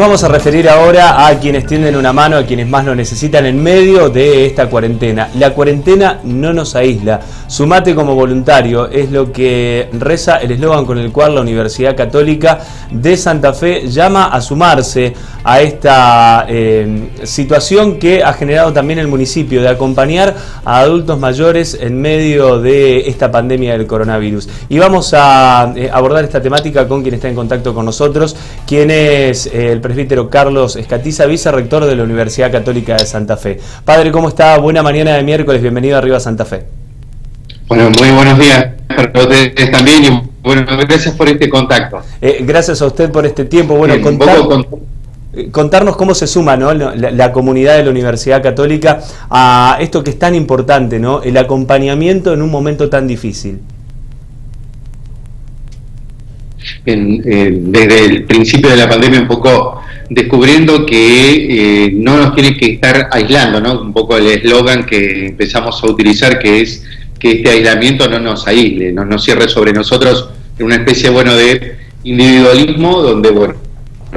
Vamos a referir ahora a quienes tienden una mano, a quienes más lo necesitan en medio de esta cuarentena. La cuarentena no nos aísla. Sumate como voluntario, es lo que reza el eslogan con el cual la Universidad Católica de Santa Fe llama a sumarse a esta situación que ha generado también el municipio de acompañar a adultos mayores en medio de esta pandemia del coronavirus. Y vamos a abordar esta temática con quien está en contacto con nosotros, quien es el presbítero Carlos Escatiza, vicerrector de la Universidad Católica de Santa Fe. Padre, ¿cómo está? Buena mañana de miércoles, bienvenido a Arriba Santa Fe. Bueno, muy buenos días para ustedes también y bueno, gracias por este contacto. Gracias a usted por este tiempo. Bueno, contarnos cómo se suma, ¿no?, la comunidad de la Universidad Católica a esto que es tan importante, ¿no?, el acompañamiento en un momento tan difícil. Desde el principio de la pandemia un poco descubriendo que no nos tiene que estar aislando, ¿no? Un poco el eslogan que empezamos a utilizar, que es que este aislamiento no nos aísle, no nos cierre sobre nosotros en una especie, bueno, de individualismo donde, bueno,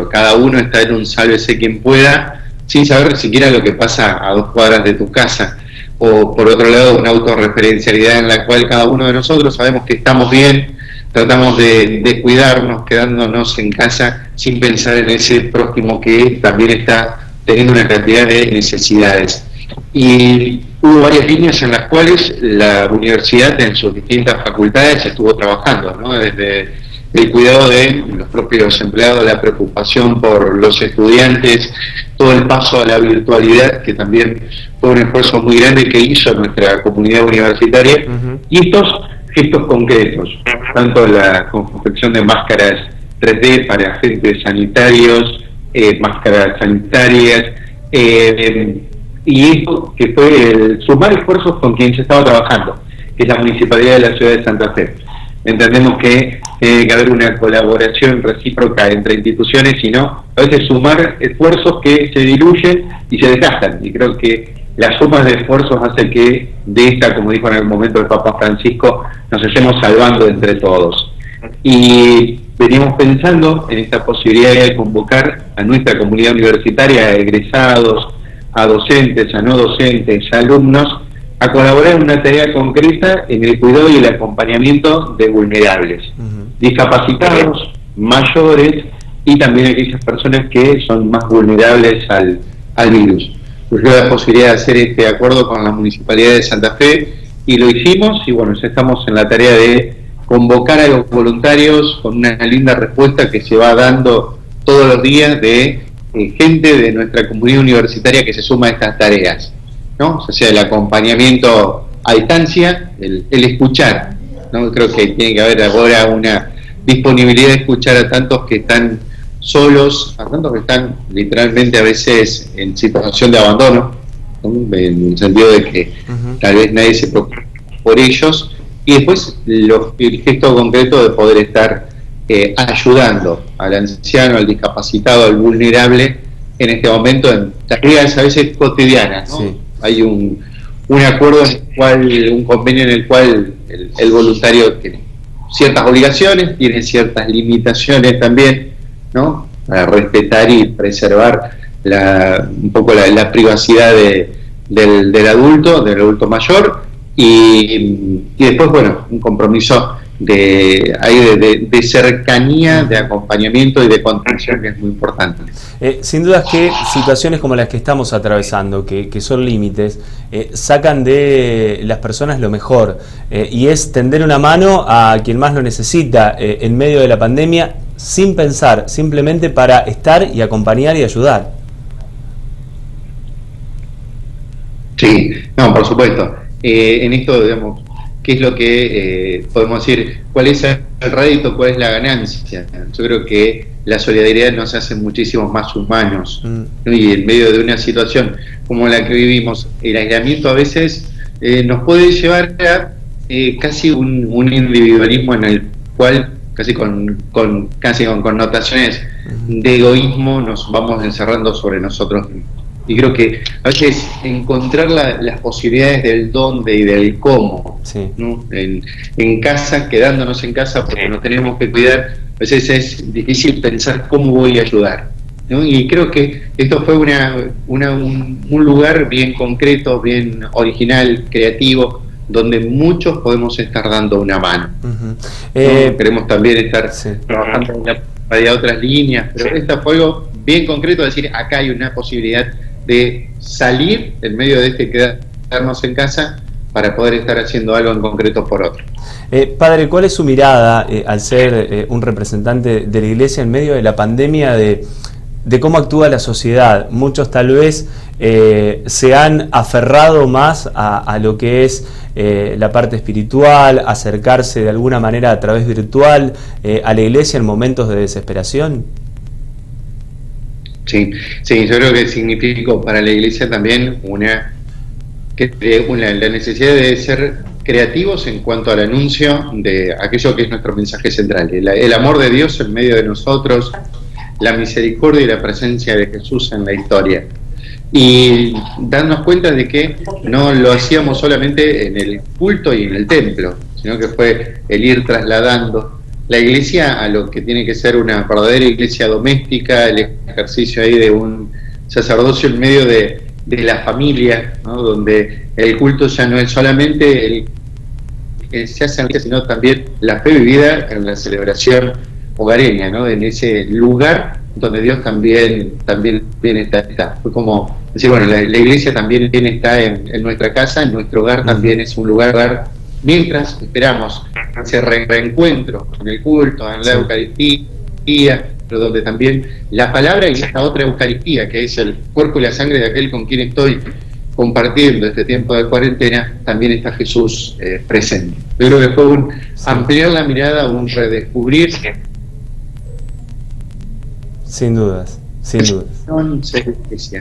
cada uno está en un sálvese quien pueda, sin saber siquiera lo que pasa a 2 cuadras de tu casa, o por otro lado una autorreferencialidad en la cual cada uno de nosotros sabemos que estamos bien, tratamos de cuidarnos, quedándonos en casa sin pensar en ese prójimo que también está teniendo una cantidad de necesidades. Y hubo varias líneas en las cuales la universidad en sus distintas facultades estuvo trabajando, ¿no? Desde el cuidado de los propios empleados, la preocupación por los estudiantes, todo el paso a la virtualidad, que también fue un esfuerzo muy grande que hizo nuestra comunidad universitaria, y estos gestos concretos, tanto la confección de máscaras 3D para agentes sanitarios, máscaras sanitarias, y esto que fue el sumar esfuerzos con quien se estaba trabajando, que es la Municipalidad de la Ciudad de Santa Fe. Entendemos que tiene que haber una colaboración recíproca entre instituciones y no a veces sumar esfuerzos que se diluyen y se desgastan, y creo que la suma de esfuerzos hace que de esta, como dijo en algún momento el Papa Francisco, nos estemos salvando entre todos. Y venimos pensando en esta posibilidad de convocar a nuestra comunidad universitaria, a egresados, a docentes, a no docentes, a alumnos, a colaborar en una tarea concreta en el cuidado y el acompañamiento de vulnerables, discapacitados, mayores y también aquellas personas que son más vulnerables al virus. Surgió la posibilidad de hacer este acuerdo con la Municipalidad de Santa Fe y lo hicimos, y bueno, ya estamos en la tarea de convocar a los voluntarios con una linda respuesta que se va dando todos los días de gente de nuestra comunidad universitaria que se suma a estas tareas, ¿no? O sea, el acompañamiento a distancia, el escuchar, ¿no? Creo que tiene que haber ahora una disponibilidad de escuchar a tantos que están solos, a tantos que están literalmente a veces en situación de abandono, ¿no? En el sentido de que tal vez nadie se preocupa por ellos, y después el gesto concreto de poder estar ayudando al anciano, al discapacitado, al vulnerable en este momento en tareas a veces cotidianas, ¿no? Sí. Hay un acuerdo en el cual, un convenio en el cual el voluntario tiene ciertas obligaciones, tiene ciertas limitaciones también, ¿no? Para respetar y preservar un poco la privacidad del adulto mayor, y después, bueno, un compromiso de cercanía, de acompañamiento y de contención, que es muy importante. Sin duda que situaciones como las que estamos atravesando, que son límites, sacan de las personas lo mejor, y es tender una mano a quien más lo necesita en medio de la pandemia, sin pensar, simplemente para estar y acompañar y ayudar. Sí, no, por supuesto. En esto, digamos, ¿qué es lo que podemos decir? ¿Cuál es el rédito? ¿Cuál es la ganancia? Yo creo que la solidaridad nos hace muchísimos más humanos, ¿no? Y en medio de una situación como la que vivimos, el aislamiento a veces nos puede llevar a casi un individualismo en el cual casi con connotaciones de egoísmo nos vamos encerrando sobre nosotros mismos. Y creo que a veces encontrar las posibilidades del dónde y del cómo, sí, ¿no? En casa, quedándonos en casa porque nos tenemos que cuidar, a veces es difícil pensar cómo voy a ayudar. ¿no? Y creo que esto fue un lugar bien concreto, bien original, creativo, donde muchos podemos estar dando una mano. ¿No? Queremos también estar trabajando en otras líneas, pero esta fue algo bien concreto, decir, acá hay una posibilidad de salir en medio de quedarnos en casa para poder estar haciendo algo en concreto por otro. Padre, ¿cuál es su mirada al ser un representante de la Iglesia en medio de la pandemia de cómo actúa la sociedad? Muchos tal vez se han aferrado más a lo que es la parte espiritual, acercarse de alguna manera a través virtual a la Iglesia en momentos de desesperación. Sí, yo creo que significó para la Iglesia también la necesidad de ser creativos en cuanto al anuncio de aquello que es nuestro mensaje central, el amor de Dios en medio de nosotros, la misericordia y la presencia de Jesús en la historia. Y darnos cuenta de que no lo hacíamos solamente en el culto y en el templo, sino que fue el ir trasladando la iglesia a lo que tiene que ser una verdadera iglesia doméstica, el ejercicio ahí de un sacerdocio en medio de la familia, ¿no? Donde el culto ya no es solamente el que se hace, sino también la fe vivida en la celebración hogareña, ¿no? En ese lugar donde Dios también está. Fue como decir, bueno, la iglesia también está en nuestra casa, en nuestro hogar también es un lugar, mientras esperamos ese reencuentro en el culto, en la Eucaristía, pero donde también la palabra y esta otra Eucaristía, que es el cuerpo y la sangre de aquel con quien estoy compartiendo este tiempo de cuarentena, también está Jesús presente. Yo creo que fue un ampliar la mirada, un redescubrir. Sin dudas, sin dudas. Sí.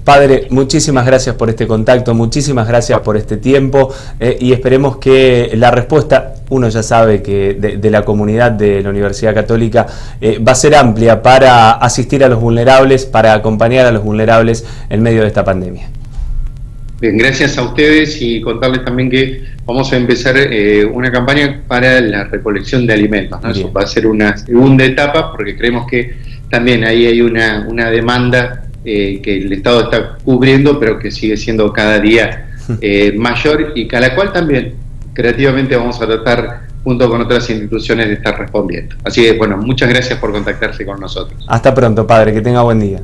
Padre, muchísimas gracias por este contacto, muchísimas gracias por este tiempo y esperemos que la respuesta, uno ya sabe que de la comunidad de la Universidad Católica va a ser amplia para asistir a los vulnerables, para acompañar a los vulnerables en medio de esta pandemia. Bien, gracias a ustedes y contarles también que vamos a empezar una campaña para la recolección de alimentos, ¿no? Eso va a ser una segunda etapa porque creemos que también ahí hay una demanda que el Estado está cubriendo, pero que sigue siendo cada día mayor y a la cual también creativamente vamos a tratar junto con otras instituciones de estar respondiendo. Así que bueno, muchas gracias por contactarse con nosotros. Hasta pronto, padre, que tenga buen día.